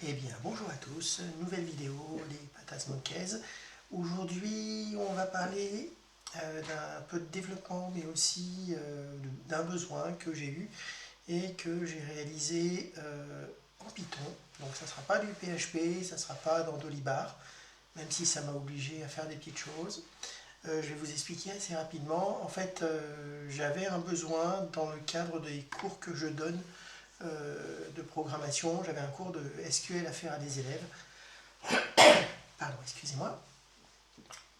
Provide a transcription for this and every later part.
Eh bien, bonjour à tous, nouvelle vidéo, les Patas Monkeys. Aujourd'hui, on va parler d'un peu de développement, mais aussi d'un besoin que j'ai eu et que j'ai réalisé en Python. Donc, ça ne sera pas du PHP, ça ne sera pas dans Dolibar, même si ça m'a obligé à faire des petites choses. Je vais vous expliquer assez rapidement. En fait, j'avais un besoin dans le cadre des cours que je donne de programmation. J'avais un cours de SQL à faire à des élèves. Pardon, excusez-moi.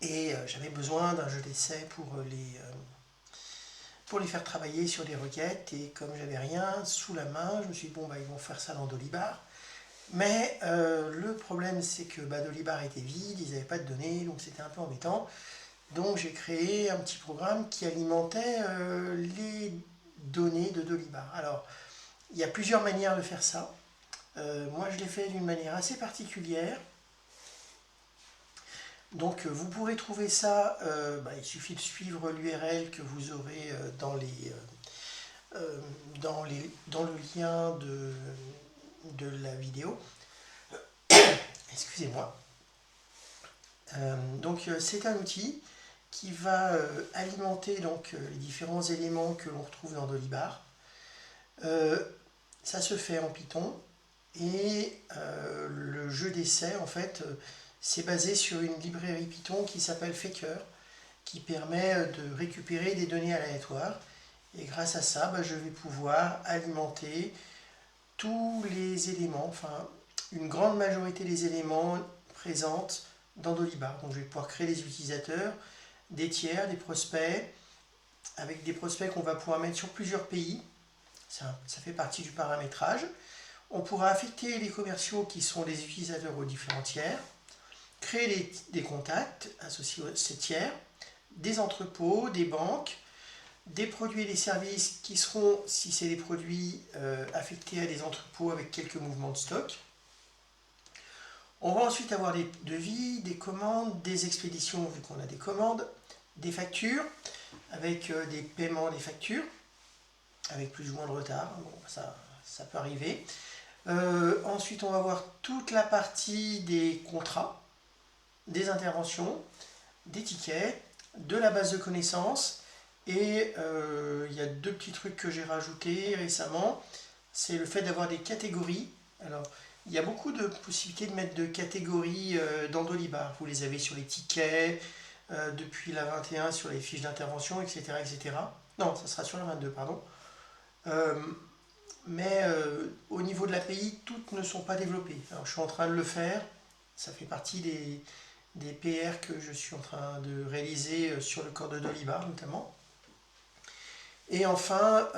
Et j'avais besoin d'un jeu d'essai pour les faire travailler sur des requêtes. Et comme j'avais rien sous la main, je me suis dit, bon, bah, ils vont faire ça dans Dolibar. Mais le problème, c'est que Dolibar était vide, ils n'avaient pas de données, donc c'était un peu embêtant. Donc j'ai créé un petit programme qui alimentait les données de Dolibar. Alors, il y a plusieurs manières de faire ça. Moi, je l'ai fait d'une manière assez particulière. Donc, vous pourrez trouver ça, il suffit de suivre l'URL que vous aurez dans le lien de la vidéo. Excusez-moi. C'est un outil qui va alimenter les différents éléments que l'on retrouve dans Dolibar. Ça se fait en Python et le jeu d'essai, en fait, c'est basé sur une librairie Python qui s'appelle Faker, qui permet de récupérer des données aléatoires. Et grâce à ça, je vais pouvoir alimenter tous les éléments, enfin une grande majorité des éléments présents dans Dolibar. Donc je vais pouvoir créer des utilisateurs, des tiers, des prospects, avec des prospects qu'on va pouvoir mettre sur plusieurs pays. Ça fait partie du paramétrage. On pourra affecter les commerciaux qui sont les utilisateurs aux différents tiers, créer des contacts associés à ces tiers, des entrepôts, des banques, des produits et des services qui seront, si c'est des produits, affectés à des entrepôts avec quelques mouvements de stock. On va ensuite avoir des devis, des commandes, des expéditions vu qu'on a des commandes, des factures avec des paiements des factures avec plus ou moins de retard. Bon, ça peut arriver. Ensuite, on va voir toute la partie des contrats, des interventions, des tickets, de la base de connaissances. Et il y a deux petits trucs que j'ai rajoutés récemment. C'est le fait d'avoir des catégories. Alors, il y a beaucoup de possibilités de mettre de catégories dans Dolibar. Vous les avez sur les tickets, depuis la 21 sur les fiches d'intervention, etc., etc. Non, ça sera sur la 22, pardon. Mais au niveau de l'API, toutes ne sont pas développées. Alors, je suis en train de le faire. Ça fait partie des PR que je suis en train de réaliser sur le corps de Dolibar notamment. Et enfin,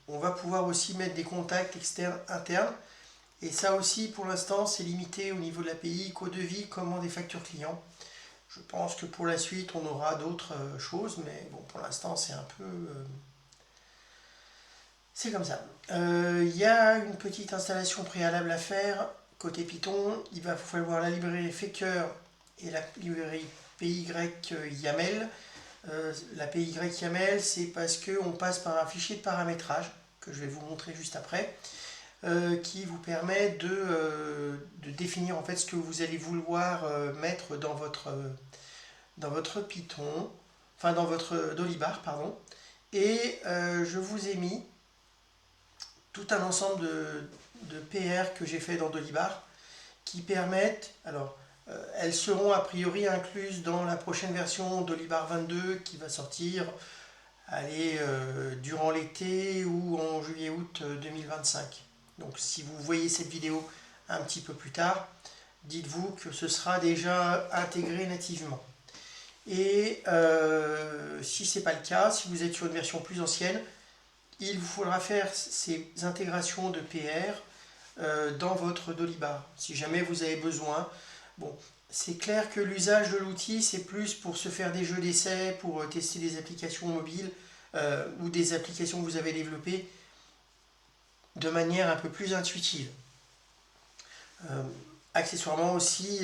on va pouvoir aussi mettre des contacts externes, internes. Et ça aussi, pour l'instant, c'est limité au niveau de l'API, qu'au devis, commande et facture client. Je pense que pour la suite, on aura d'autres choses, mais bon, pour l'instant, c'est un peu... c'est comme ça. Il y a une petite installation préalable à faire. Côté Python, il va falloir la librairie Faker et la librairie PY-YAML. La PY-YAML, c'est parce qu'on passe par un fichier de paramétrage, que je vais vous montrer juste après, qui vous permet de définir en fait ce que vous allez vouloir mettre dans votre Python, enfin dans votre Dolibar, pardon. Et je vous ai mis tout un ensemble de PR que j'ai fait dans Dolibar qui permettent, alors elles seront a priori incluses dans la prochaine version Dolibar 22 qui va sortir durant l'été ou en juillet-août 2025. Donc si vous voyez cette vidéo un petit peu plus tard, dites-vous que ce sera déjà intégré nativement. Et si ce n'est pas le cas, si vous êtes sur une version plus ancienne, il vous faudra faire ces intégrations de PR dans votre Dolibar, si jamais vous avez besoin. Bon, c'est clair que l'usage de l'outil, c'est plus pour se faire des jeux d'essai, pour tester des applications mobiles ou des applications que vous avez développées de manière un peu plus intuitive. Accessoirement aussi,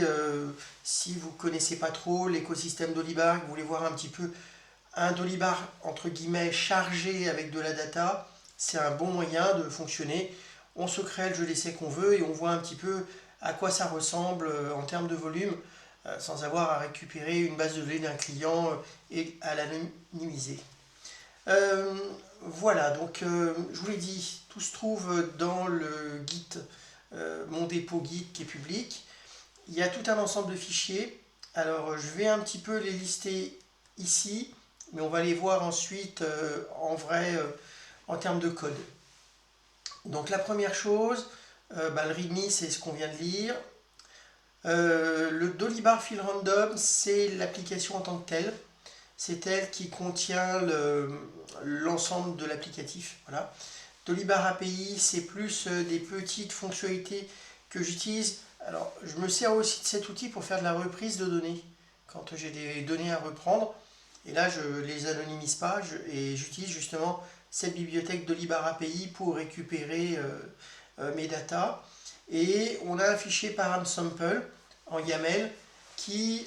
si vous ne connaissez pas trop l'écosystème Dolibar, que vous voulez voir un petit peu un Dolibar entre guillemets chargé avec de la data, c'est un bon moyen de fonctionner. on se crée le jeu d'essai qu'on veut et on voit un petit peu à quoi ça ressemble en termes de volume, sans avoir à récupérer une base de données d'un client et à l'anonymiser. Voilà, donc je vous l'ai dit, tout se trouve dans le Git, mon dépôt Git qui est public. Il y a tout un ensemble de fichiers. Alors je vais un petit peu les lister ici, mais on va les voir ensuite en vrai en termes de code. Donc la première chose, le README, c'est ce qu'on vient de lire. Le Dolibar Field Random, c'est l'application en tant que telle. C'est elle qui contient l'ensemble de l'applicatif. Voilà. Dolibar API, c'est plus des petites fonctionnalités que j'utilise. Alors, je me sers aussi de cet outil pour faire de la reprise de données. Quand j'ai des données à reprendre, et là, je ne les anonymise pas, et j'utilise justement cette bibliothèque Dolibar API pour récupérer mes datas. Et on a un fichier param_sample en YAML qui,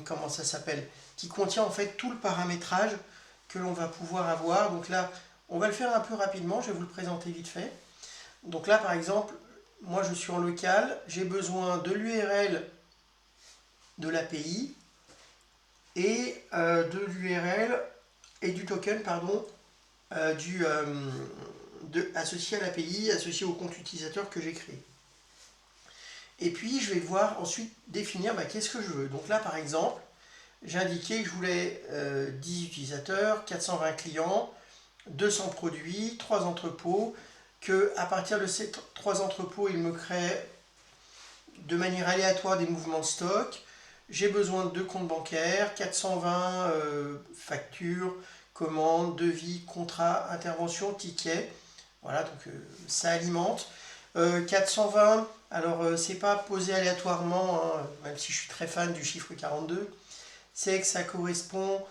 comment ça s'appelle, qui contient en fait tout le paramétrage que l'on va pouvoir avoir. Donc là, on va le faire un peu rapidement, je vais vous le présenter vite fait. Donc là, par exemple, moi je suis en local, j'ai besoin de l'URL de l'API et de l'URL et du token, pardon, associé à l'API, associé au compte utilisateur que j'ai créé. Et puis je vais devoir ensuite définir qu'est-ce que je veux. Donc là, par exemple, j'ai indiqué que je voulais 10 utilisateurs, 420 clients, 200 produits, 3 entrepôts, que à partir de ces 3 entrepôts, il me crée de manière aléatoire des mouvements de stock. J'ai besoin de 2 comptes bancaires, 420 factures, commandes, devis, contrats, interventions, tickets. Voilà, donc ça alimente. 420, alors c'est pas posé aléatoirement, hein, même si je suis très fan du chiffre 42, c'est que ça correspond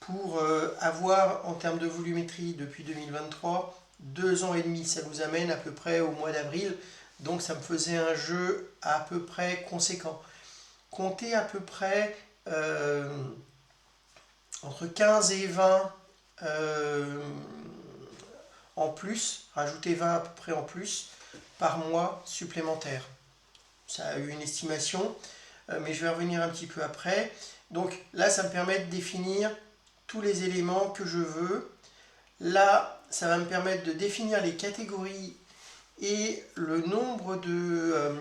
pour avoir en termes de volumétrie depuis 2023, 2 ans et demi, ça nous amène à peu près au mois d'avril, donc ça me faisait un jeu à peu près conséquent. Comptez à peu près entre 15 et 20 en plus, rajoutez 20 à peu près en plus par mois supplémentaire. Ça a eu une estimation, mais je vais revenir un petit peu après. Donc là, ça me permet de définir tous les éléments que je veux. Là, ça va me permettre de définir les catégories et le nombre de...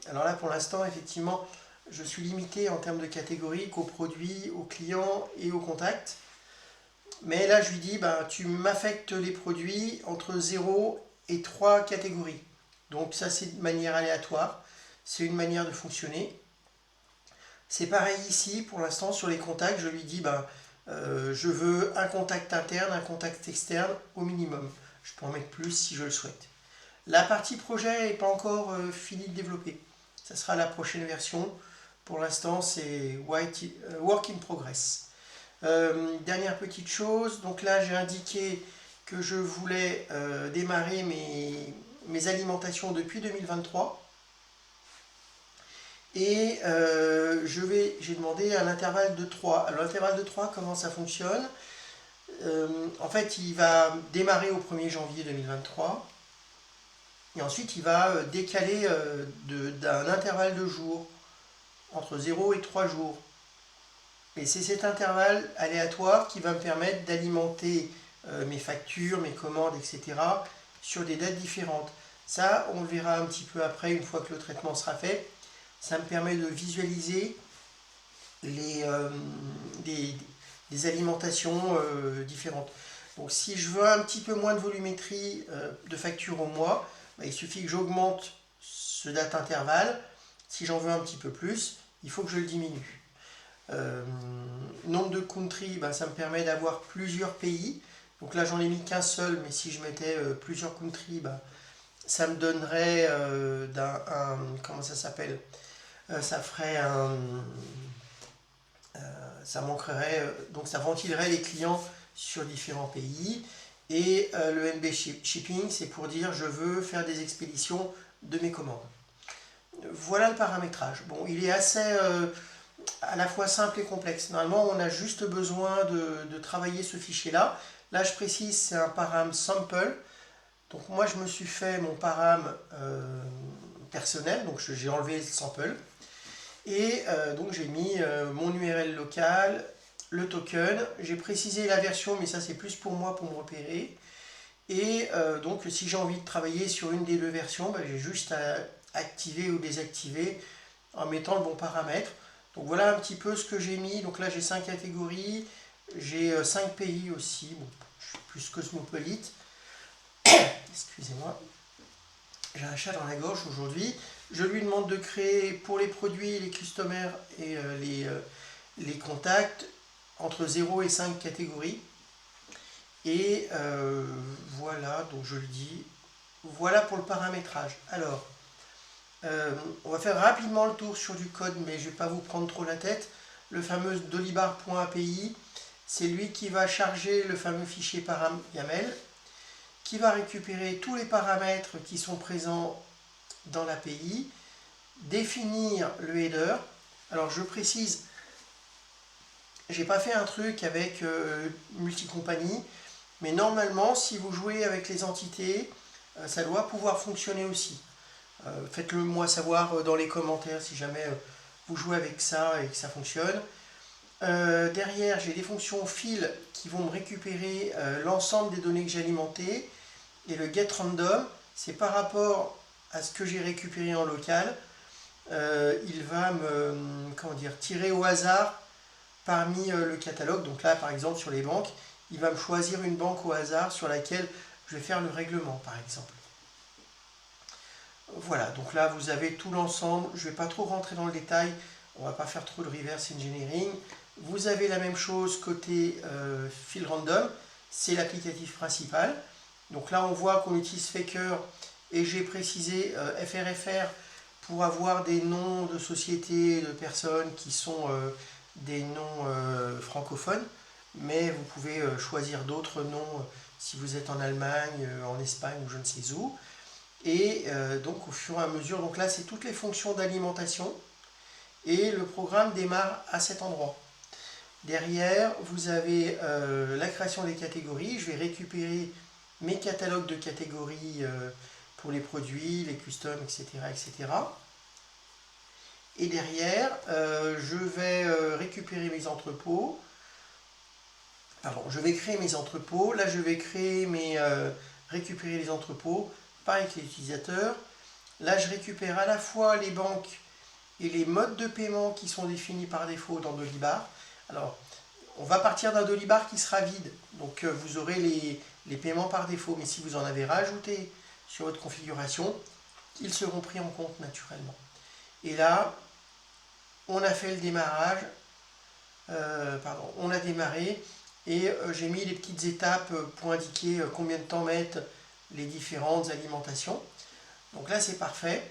alors là, pour l'instant, effectivement, je suis limité en termes de catégories qu'aux produits, aux clients et aux contacts. Mais là, je lui dis, tu m'affectes les produits entre 0 et 3 catégories. Donc ça, c'est de manière aléatoire. C'est une manière de fonctionner. C'est pareil ici, pour l'instant, sur les contacts, je lui dis, je veux un contact interne, un contact externe au minimum. Je peux en mettre plus si je le souhaite. La partie projet n'est pas encore finie de développer. Ça sera la prochaine version. Pour l'instant, c'est work in progress. Dernière petite chose, donc là j'ai indiqué que je voulais démarrer mes alimentations depuis 2023. Et j'ai demandé un intervalle de 3. Alors l'intervalle de 3, comment ça fonctionne? En fait, il va démarrer au 1er janvier 2023. Et ensuite, il va décaler d'un intervalle de jours, entre 0 et 3 jours. Et c'est cet intervalle aléatoire qui va me permettre d'alimenter mes factures, mes commandes, etc. sur des dates différentes. Ça, on le verra un petit peu après, une fois que le traitement sera fait. Ça me permet de visualiser des alimentations différentes. Donc si je veux un petit peu moins de volumétrie de facture au mois, il suffit que j'augmente ce date intervalle. Si j'en veux un petit peu plus, il faut que je le diminue. Nombre de country, ça me permet d'avoir plusieurs pays. Donc là j'en ai mis qu'un seul, mais si je mettais plusieurs country, ça me donnerait comment ça s'appelle, ça ferait ça manquerait, donc ça ventilerait les clients sur différents pays. Et le NB shipping, c'est pour dire je veux faire des expéditions de mes commandes. Voilà le paramétrage. Bon, il est assez à la fois simple et complexe. Normalement, on a juste besoin de travailler ce fichier-là. Là, je précise, c'est un param sample. Donc moi je me suis fait mon param personnel, donc j'ai enlevé le sample. Et donc j'ai mis mon URL local, le token, j'ai précisé la version, mais ça c'est plus pour moi pour me repérer. Et donc si j'ai envie de travailler sur une des deux versions, ben, j'ai juste à activer ou désactiver en mettant le bon paramètre. Donc voilà un petit peu ce que j'ai mis. Donc là j'ai 5 catégories, j'ai 5 pays aussi. Bon, je suis plus cosmopolite. Excusez-moi, j'ai un chat dans la gorge aujourd'hui. Je lui demande de créer pour les produits, les customers et les contacts entre 0 et 5 catégories. Et voilà, donc je le dis. Voilà pour le paramétrage. Alors, on va faire rapidement le tour sur du code, mais je ne vais pas vous prendre trop la tête. Le fameux dolibar.api, c'est lui qui va charger le fameux fichier param.yaml, qui va récupérer tous les paramètres qui sont présents dans l'API, définir le header. Alors je précise, j'ai pas fait un truc avec multi-compagnie, mais normalement si vous jouez avec les entités, ça doit pouvoir fonctionner aussi. Faites-le moi savoir dans les commentaires si jamais vous jouez avec ça et que ça fonctionne. Derrière, j'ai des fonctions fill qui vont me récupérer l'ensemble des données que j'ai alimentées. Et le getRandom, c'est par rapport à ce que j'ai récupéré en local. Il va me tirer au hasard parmi le catalogue. Donc là, par exemple, sur les banques, il va me choisir une banque au hasard sur laquelle je vais faire le règlement, par exemple. Voilà, donc là vous avez tout l'ensemble, je ne vais pas trop rentrer dans le détail, on ne va pas faire trop de reverse engineering. Vous avez la même chose côté fill random, c'est l'applicatif principal. Donc là on voit qu'on utilise Faker et j'ai précisé FRFR pour avoir des noms de sociétés, de personnes qui sont des noms francophones, mais vous pouvez choisir d'autres noms si vous êtes en Allemagne, en Espagne ou je ne sais où. Et donc au fur et à mesure, donc là c'est toutes les fonctions d'alimentation et le programme démarre à cet endroit. Derrière, vous avez la création des catégories. Je vais récupérer mes catalogues de catégories pour les produits, les customs, etc. etc. Et derrière, je vais récupérer mes entrepôts. Pardon, je vais créer mes entrepôts. Là, je vais récupérer les entrepôts. Pareil que les utilisateurs. Là, je récupère à la fois les banques et les modes de paiement qui sont définis par défaut dans Dolibar. Alors, on va partir d'un Dolibar qui sera vide. Donc, vous aurez les paiements par défaut. Mais si vous en avez rajouté sur votre configuration, ils seront pris en compte naturellement. Et là, on a fait le démarrage. On a démarré. Et j'ai mis les petites étapes pour indiquer combien de temps mettent les différentes alimentations. Donc là c'est parfait.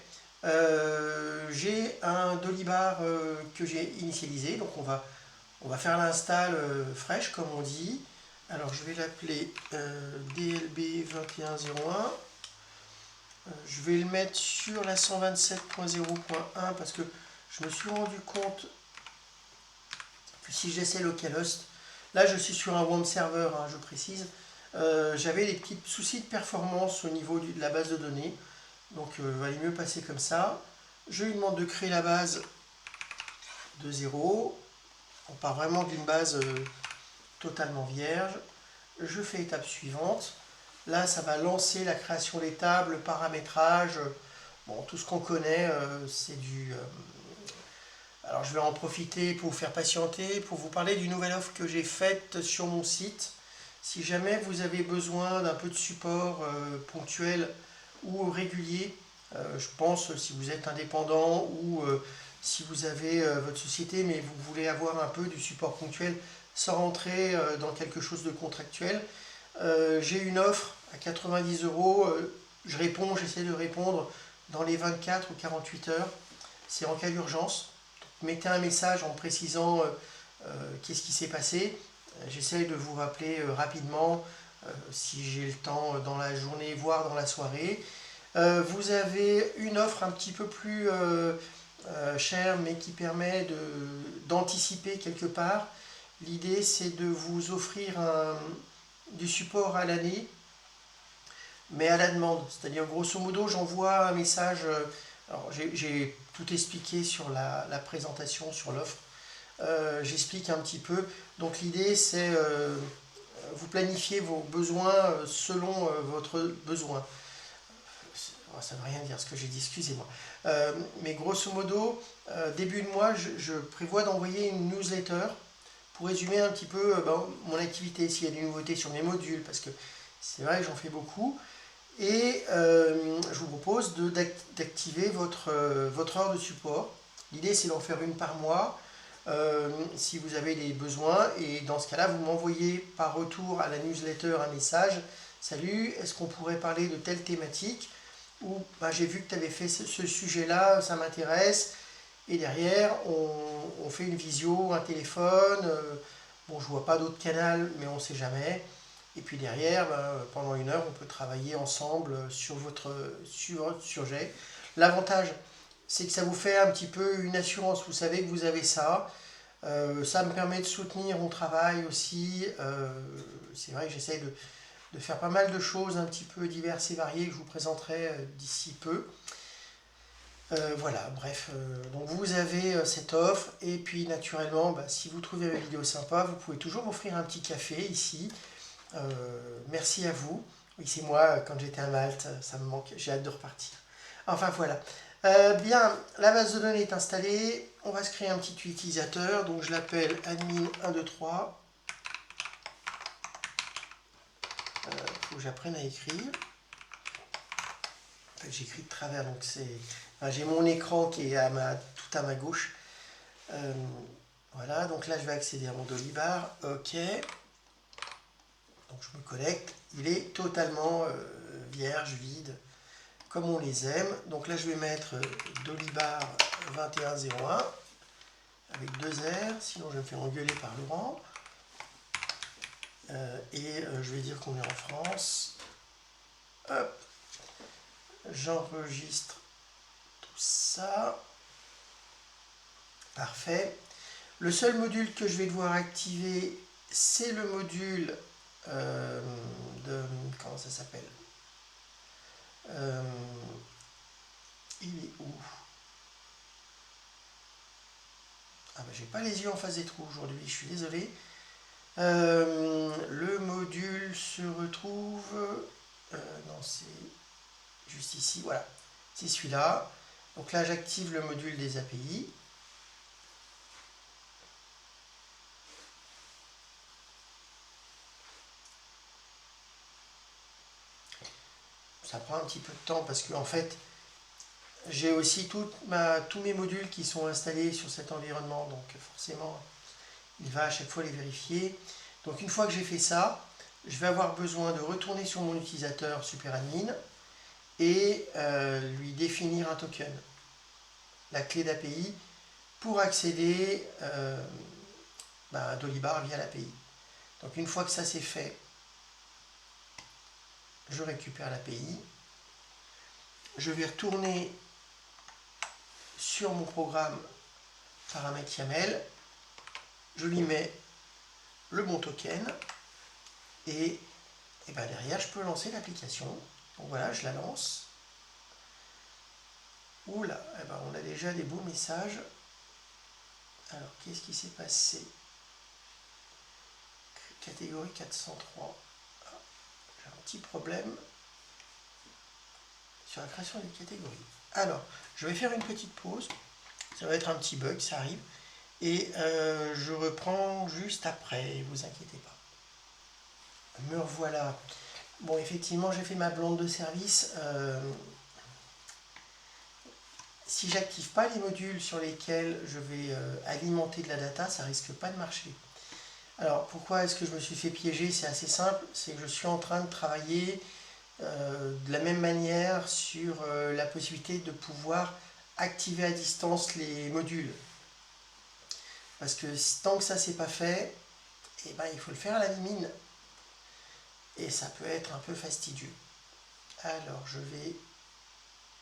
J'ai un Dolibar que j'ai initialisé, donc on va faire l'install fraîche comme on dit. Alors je vais l'appeler DLB2101. Je vais le mettre sur la 127.0.1 parce que je me suis rendu compte que si j'essaie localhost, là je suis sur un WAMP server, hein, je précise, j'avais des petits soucis de performance au niveau de la base de données. Donc il valait mieux passer comme ça. Je lui demande de créer la base de 0. On part vraiment d'une base totalement vierge. Je fais étape suivante. Là, ça va lancer la création des tables, le paramétrage. Bon, tout ce qu'on connaît, c'est du... Alors je vais en profiter pour vous faire patienter, pour vous parler d'une nouvelle offre que j'ai faite sur mon site. Si jamais vous avez besoin d'un peu de support ponctuel ou régulier, je pense si vous êtes indépendant ou si vous avez votre société mais vous voulez avoir un peu du support ponctuel sans rentrer dans quelque chose de contractuel, j'ai une offre à 90 €. J'essaie de répondre dans les 24 ou 48 heures. C'est en cas d'urgence. Mettez un message en précisant qu'est-ce qui s'est passé. J'essaie de vous rappeler rapidement si j'ai le temps dans la journée, voire dans la soirée. Vous avez une offre un petit peu plus chère, mais qui permet d'anticiper quelque part. L'idée, c'est de vous offrir du support à l'année. mais à la demande. C'est-à-dire, grosso modo, j'envoie un message. Alors, j'ai tout expliqué sur la présentation, sur l'offre. J'explique un petit peu. Donc, l'idée, c'est vous planifiez vos besoins selon votre besoin. Ça ne veut rien dire ce que j'ai dit, excusez-moi. Mais grosso modo, début de mois, je prévois d'envoyer une newsletter pour résumer un petit peu mon activité, s'il y a des nouveautés sur mes modules, parce que c'est vrai que j'en fais beaucoup. Et je vous propose d'activer votre heure de support. L'idée, c'est d'en faire une par mois, si vous avez des besoins. Et dans ce cas-là, vous m'envoyez par retour à la newsletter un message. Salut, est-ce qu'on pourrait parler de telle thématique? Ou j'ai vu que tu avais fait ce sujet-là, ça m'intéresse. Et derrière, on fait une visio, un téléphone. Bon, je vois pas d'autre canal, mais on ne sait jamais. Et puis derrière, pendant une heure, on peut travailler ensemble sur votre sujet. L'avantage, c'est que ça vous fait un petit peu une assurance. Vous savez que vous avez ça. Ça me permet de soutenir mon travail aussi. C'est vrai que j'essaie de faire pas mal de choses un petit peu diverses et variées que je vous présenterai d'ici peu. Voilà, bref, donc vous avez cette offre et puis naturellement, si vous trouvez la vidéo sympa, vous pouvez toujours m'offrir un petit café ici. Merci à vous. Oui, c'est moi, quand j'étais à Malte, ça me manque, j'ai hâte de repartir. Enfin voilà. Bien, la base de données est installée. On va se créer un petit utilisateur, donc je l'appelle admin123. Faut que j'apprenne à écrire. En fait, j'écris de travers, donc c'est... j'ai mon écran qui est tout à ma gauche. Voilà, donc là je vais accéder à mon Dolibar. OK. Donc je me connecte. Il est totalement vierge, vide, comme on les aime. Donc là je vais mettre Dolibar 2101 avec 2 R, sinon je vais me faire engueuler par Laurent. Je vais dire qu'on est en France. Hop. J'enregistre tout ça. Parfait. Le seul module que je vais devoir activer, c'est le module de... Comment ça s'appelle? Il est où? Ah j'ai pas les yeux en face des trous aujourd'hui, je suis désolé. Le module se retrouve... non, c'est juste ici, voilà. C'est celui-là. Donc là, j'active le module des API. Ça prend un petit peu de temps parce que en fait, j'ai aussi tous mes modules qui sont installés sur cet environnement. Donc forcément, il va à chaque fois les vérifier. Donc une fois que j'ai fait ça, je vais avoir besoin de retourner sur mon utilisateur SuperAdmin et lui définir un token, la clé d'API, pour accéder à Dolibar via l'API. Donc une fois que ça c'est fait, je récupère l'API. Je vais retourner sur mon programme paramètre YAML. Je lui mets le bon token et derrière je peux lancer l'application. Donc voilà, je la lance. Oula, on a déjà des beaux messages. Alors, qu'est-ce qui s'est passé? Catégorie 403. Ah, j'ai un petit problème sur la création des catégories. Alors, je vais faire une petite pause. Ça va être un petit bug, ça arrive. Et je reprends juste après, vous inquiétez pas. Me revoilà. Bon, effectivement, j'ai fait ma blonde de service. Si j'active pas les modules sur lesquels je vais alimenter de la data, ça risque pas de marcher. Alors, pourquoi est-ce que je me suis fait piéger? C'est assez simple, c'est que je suis en train de travailler de la même manière sur la possibilité de pouvoir activer à distance les modules. Parce que tant que ça c'est pas fait, il faut le faire à la mine. Et ça peut être un peu fastidieux. Alors, je vais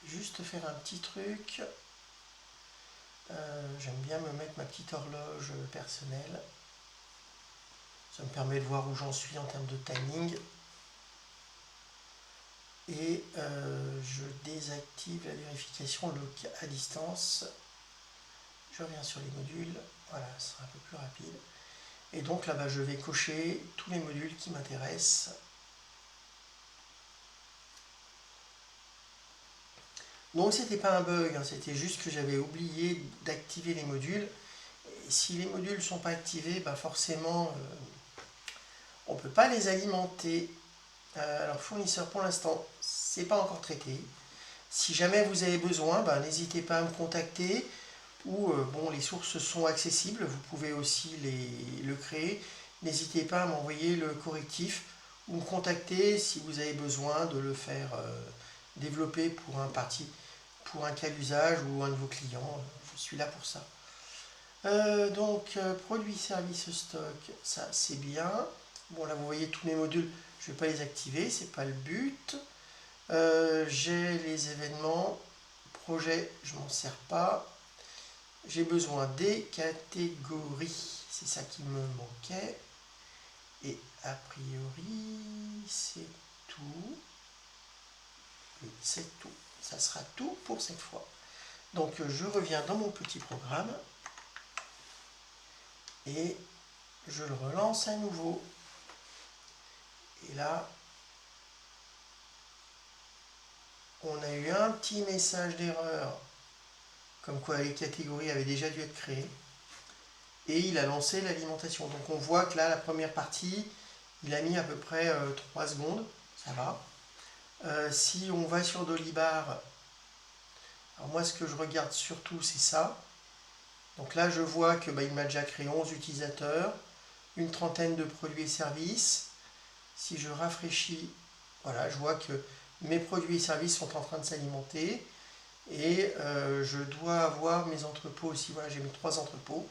juste faire un petit truc. J'aime bien me mettre ma petite horloge personnelle. Ça me permet de voir où j'en suis en termes de timing. et je désactive la vérification à distance. Je reviens sur les modules, voilà, ce sera un peu plus rapide. Et donc là-bas, je vais cocher tous les modules qui m'intéressent. Donc c'était pas un bug, hein, c'était juste que j'avais oublié d'activer les modules. Et si les modules ne sont pas activés, bah forcément, on ne peut pas les alimenter. Alors fournisseur, pour l'instant, c'est pas encore traité. Si jamais vous avez besoin, bah, n'hésitez pas à me contacter. Ou bon, les sources sont accessibles, vous pouvez aussi le créer. N'hésitez pas à m'envoyer le correctif ou me contacter si vous avez besoin de le faire développer pour un cas d'usage ou un de vos clients. Je suis là pour ça. Donc, produits, services, stock, ça c'est bien. Bon, là vous voyez tous mes modules, je ne vais pas les activer, c'est pas le but. J'ai les événements, projet, je m'en sers pas. J'ai besoin des catégories, c'est ça qui me manquait. Et a priori, c'est tout. Oui, c'est tout. Ça sera tout pour cette fois. Donc je reviens dans mon petit programme et je le relance à nouveau. Et là, on a eu un petit message d'erreur, comme quoi les catégories avaient déjà dû être créées. Et il a lancé l'alimentation. Donc on voit que là, la première partie, il a mis à peu près 3 secondes. Ça va. Si on va sur Dolibar, alors moi ce que je regarde surtout c'est ça. Donc là je vois que il m'a déjà créé 11 utilisateurs, une trentaine de produits et services. Si je rafraîchis, voilà, je vois que mes produits et services sont en train de s'alimenter. Et je dois avoir mes entrepôts aussi. Voilà, j'ai mes 3 entrepôts.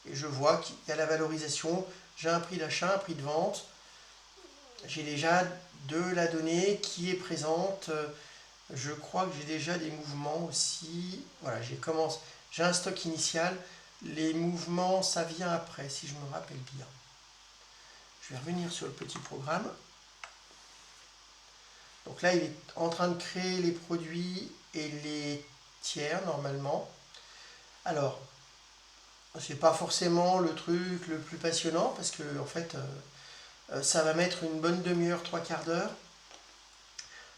Et je vois qu'il y a la valorisation. J'ai un prix d'achat, un prix de vente. J'ai déjà de la donnée qui est présente. Je crois que j'ai déjà des mouvements aussi. Voilà, j'ai un stock initial. Les mouvements, ça vient après, si je me rappelle bien. Je vais revenir sur le petit programme. Donc là, il est en train de créer les produits et les tiers, normalement. Alors, c'est pas forcément le truc le plus passionnant, parce que, en fait, ça va mettre une bonne demi-heure, 3/4 d'heure.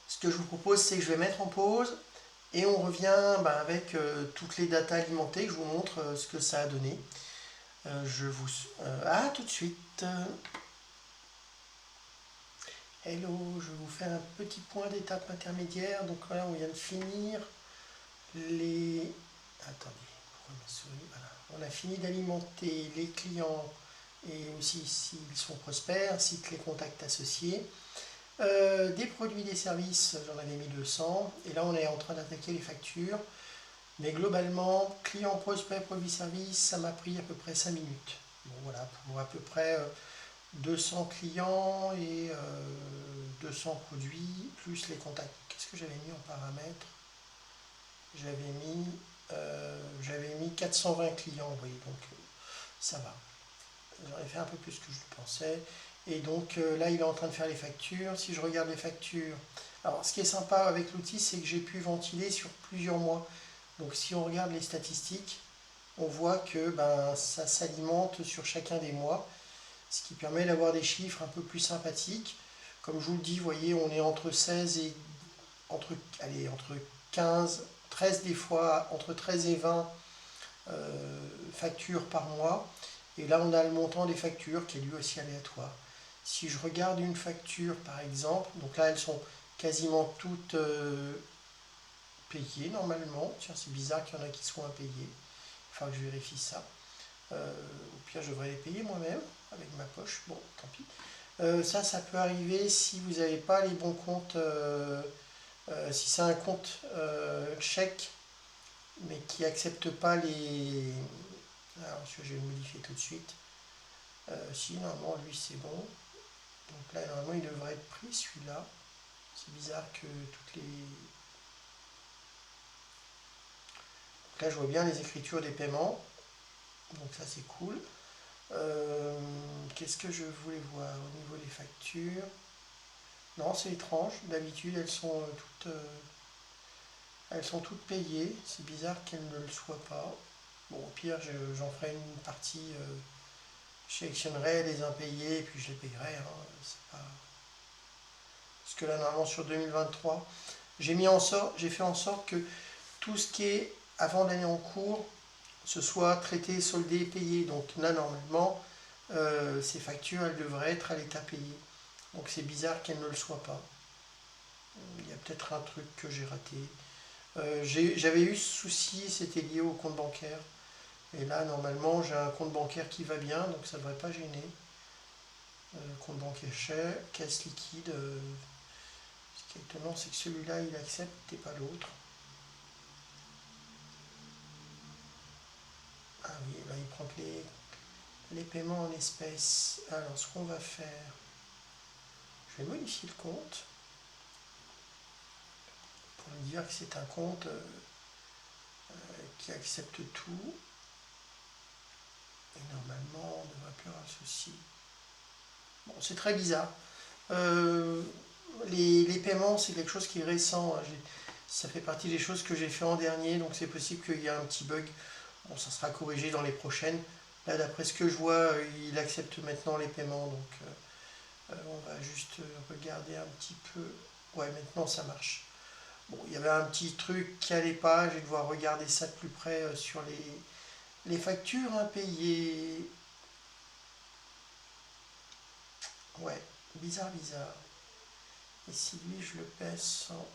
Ce que je vous propose, c'est que je vais mettre en pause et on revient avec toutes les datas alimentées, que je vous montre ce que ça a donné. À tout de suite. Hello, je vous fais un petit point d'étape intermédiaire. Donc là, on vient de finir les... Attendez, pourquoi ma souris, voilà. On a fini d'alimenter les clients et aussi s'ils sont prospères, cite les contacts associés. Des produits, des services, j'en avais mis 200. Et là, on est en train d'attaquer les factures. Mais globalement, client, prospect, produit, service, ça m'a pris à peu près 5 minutes. Bon, voilà, pour à peu près 200 clients et 200 produits, plus les contacts. Qu'est-ce que j'avais mis en paramètres? J'avais mis 420 clients, vous voyez, donc ça va. J'en ai fait un peu plus que je pensais. Et donc là, il est en train de faire les factures. Si je regarde les factures, alors ce qui est sympa avec l'outil, c'est que j'ai pu ventiler sur plusieurs mois. Donc si on regarde les statistiques, on voit que ça s'alimente sur chacun des mois, ce qui permet d'avoir des chiffres un peu plus sympathiques. Comme je vous le dis, vous voyez, on est entre 16 et entre 15, 13 des fois, entre 13 et 20 factures par mois. Et là, on a le montant des factures qui est lui aussi aléatoire. Si je regarde une facture, par exemple, donc là, elles sont quasiment toutes payées normalement. Tiens, c'est bizarre qu'il y en a qui soient impayées. Il faut que je vérifie ça. Au pire, je devrais les payer moi-même avec ma poche. Bon, tant pis. Ça peut arriver si vous n'avez pas les bons comptes. Si c'est un compte chèque, mais qui n'accepte pas les... Alors, je vais le modifier tout de suite. Si, normalement, lui, c'est bon. Donc là, normalement, il devrait être pris, celui-là. C'est bizarre que toutes les... Donc là, je vois bien les écritures des paiements. Donc ça, c'est cool. Qu'est-ce que je voulais voir au niveau des factures? Non, c'est étrange. D'habitude, elles sont toutes payées. C'est bizarre qu'elles ne le soient pas. Bon, au pire, j'en ferai une partie. Je sélectionnerai les impayés et puis je les payerai, hein. C'est pas... Parce que là, normalement, sur 2023, j'ai fait en sorte que tout ce qui est avant l'année en cours, ce soit traité, soldé et payé. Donc là, normalement, ces factures, elles devraient être à l'état payé. Donc c'est bizarre qu'elles ne le soient pas. Il y a peut-être un truc que j'ai raté. J'avais eu ce souci, c'était lié au compte bancaire. Et là, normalement, j'ai un compte bancaire qui va bien, donc ça ne devrait pas gêner. Compte bancaire chèque, caisse liquide. Ce qui est étonnant, c'est que celui-là, il accepte et pas l'autre. Ah oui, là, il prend que les paiements en espèces. Alors, ce qu'on va faire, je vais modifier le compte pour lui dire que c'est un compte qui accepte tout. Et normalement, on ne devrait plus avoir de souci. Bon, c'est très bizarre. Les paiements, c'est quelque chose qui est récent, hein. Ça fait partie des choses que j'ai fait en dernier, donc c'est possible qu'il y ait un petit bug. Bon, ça sera corrigé dans les prochaines. Là, d'après ce que je vois, il accepte maintenant les paiements, donc on va juste regarder un petit peu. Ouais, maintenant ça marche. Bon, il y avait un petit truc qui n'allait pas, je vais devoir regarder ça de plus près sur les factures impayées. Ouais, bizarre, bizarre. Et si lui, je le paie sans...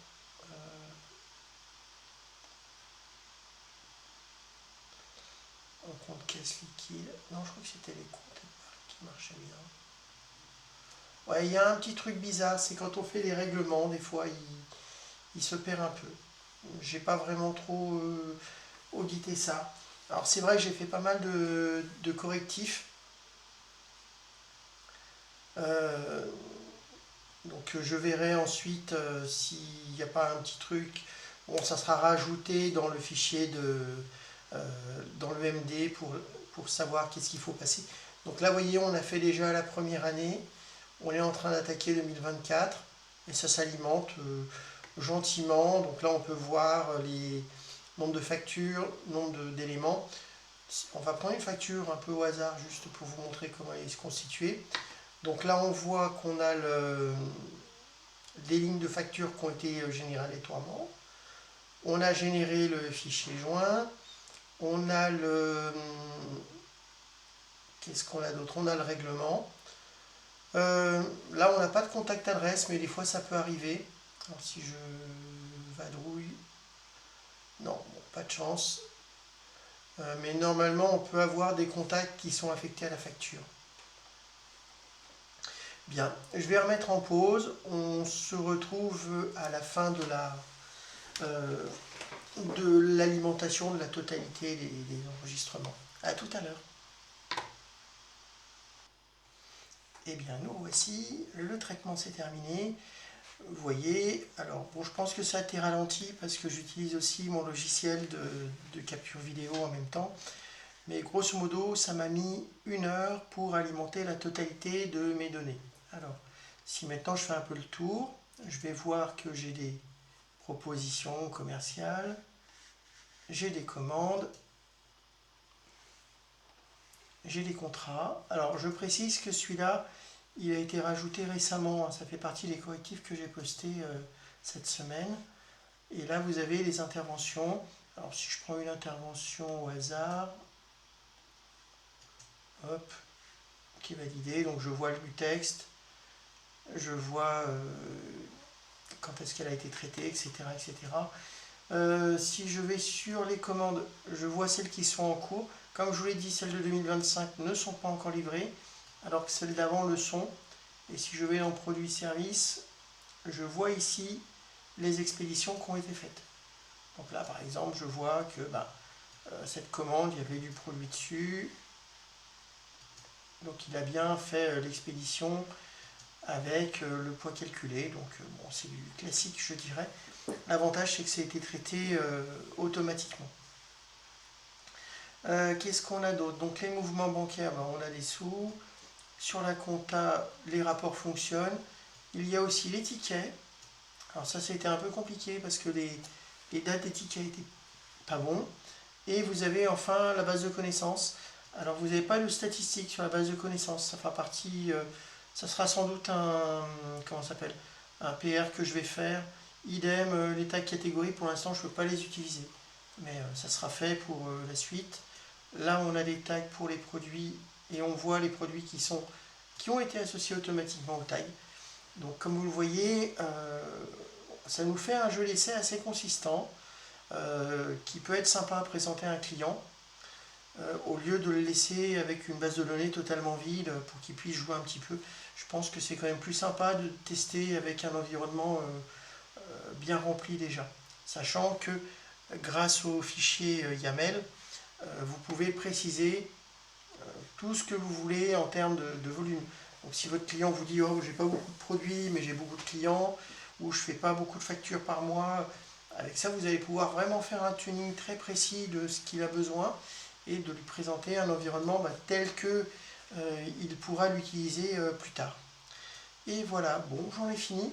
en compte caisse liquide. Non, je crois que c'était les comptes qui marchaient bien. Ouais, il y a un petit truc bizarre, c'est quand on fait les règlements, des fois, il se perd un peu. J'ai pas vraiment trop audité ça. Alors c'est vrai que j'ai fait pas mal de correctifs. Euh, donc je verrai ensuite s'il n'y a pas un petit truc. Bon, ça sera rajouté dans le fichier dans le MD pour savoir qu'est-ce qu'il faut passer. Donc là, vous voyez, on a fait déjà la première année. On est en train d'attaquer 2024 et ça s'alimente gentiment. Donc là, on peut voir les nombres de factures, nombre d'éléments. On va prendre une facture un peu au hasard juste pour vous montrer comment elle est constituée. Donc là, on voit qu'on a des lignes de factures qui ont été générées aléatoirement. On a généré le fichier joint. On a le... Qu'est-ce qu'on a d'autre? On a le règlement. Là, on n'a pas de contact adresse, mais des fois, ça peut arriver. Alors, si je vadrouille... Non, bon, pas de chance. Mais normalement, on peut avoir des contacts qui sont affectés à la facture. Bien, je vais remettre en pause. On se retrouve à la fin de l'alimentation de la totalité des enregistrements. À tout à l'heure. Eh bien, nous voici. Le traitement s'est terminé. Vous voyez, alors bon, je pense que ça a été ralenti parce que j'utilise aussi mon logiciel de capture vidéo en même temps. Mais grosso modo, ça m'a mis 1 heure pour alimenter la totalité de mes données. Alors, si maintenant je fais un peu le tour, je vais voir que j'ai des propositions commerciales, j'ai des commandes, j'ai des contrats. Alors, je précise que celui-là, il a été rajouté récemment, hein. Ça fait partie des correctifs que j'ai postés cette semaine. Et là, vous avez les interventions. Alors, si je prends une intervention au hasard, hop, qui est validée, donc je vois du texte, je vois quand est-ce qu'elle a été traitée, etc. etc. Si je vais sur les commandes, je vois celles qui sont en cours. Comme je vous l'ai dit, celles de 2025 ne sont pas encore livrées, alors que celles d'avant le sont. Et si je vais dans produits services, je vois ici les expéditions qui ont été faites. Donc là, par exemple, je vois que cette commande, il y avait du produit dessus. Donc il a bien fait l'expédition avec le poids calculé. Donc bon, c'est du classique, je dirais. L'avantage, c'est que ça a été traité automatiquement. Qu'est-ce qu'on a d'autre? Donc les mouvements bancaires, on a des sous. Sur la compta, les rapports fonctionnent. Il y a aussi les tickets. Alors ça, c'était un peu compliqué parce que les dates des tickets étaient pas bons. Et vous avez enfin la base de connaissances. Alors vous n'avez pas de statistiques sur la base de connaissances. Ça fera partie, ça sera sans doute comment ça s'appelle, un PR que je vais faire. Idem, les tags catégories, pour l'instant je ne peux pas les utiliser. Mais ça sera fait pour la suite. Là on a des tags pour les produits et on voit les produits qui ont été associés automatiquement aux tags. Donc comme vous le voyez, ça nous fait un jeu d'essai assez consistant qui peut être sympa à présenter à un client au lieu de le laisser avec une base de données totalement vide pour qu'il puisse jouer un petit peu. Je pense que c'est quand même plus sympa de tester avec un environnement bien rempli déjà, sachant que grâce au fichier YAML, vous pouvez préciser tout ce que vous voulez en termes de volume. Donc si votre client vous dit oh j'ai pas beaucoup de produits mais j'ai beaucoup de clients ou je fais pas beaucoup de factures par mois, avec ça vous allez pouvoir vraiment faire un tuning très précis de ce qu'il a besoin et de lui présenter un environnement tel que il pourra l'utiliser plus tard. Et voilà, bon j'en ai fini.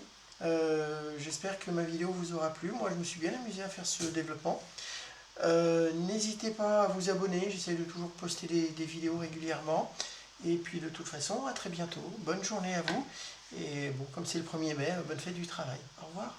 J'espère que ma vidéo vous aura plu. Moi je me suis bien amusé à faire ce développement. N'hésitez pas à vous abonner, j'essaie de toujours poster des vidéos régulièrement. Et puis de toute façon, à très bientôt. Bonne journée à vous. Et bon, comme c'est le 1er mai, bonne fête du travail. Au revoir.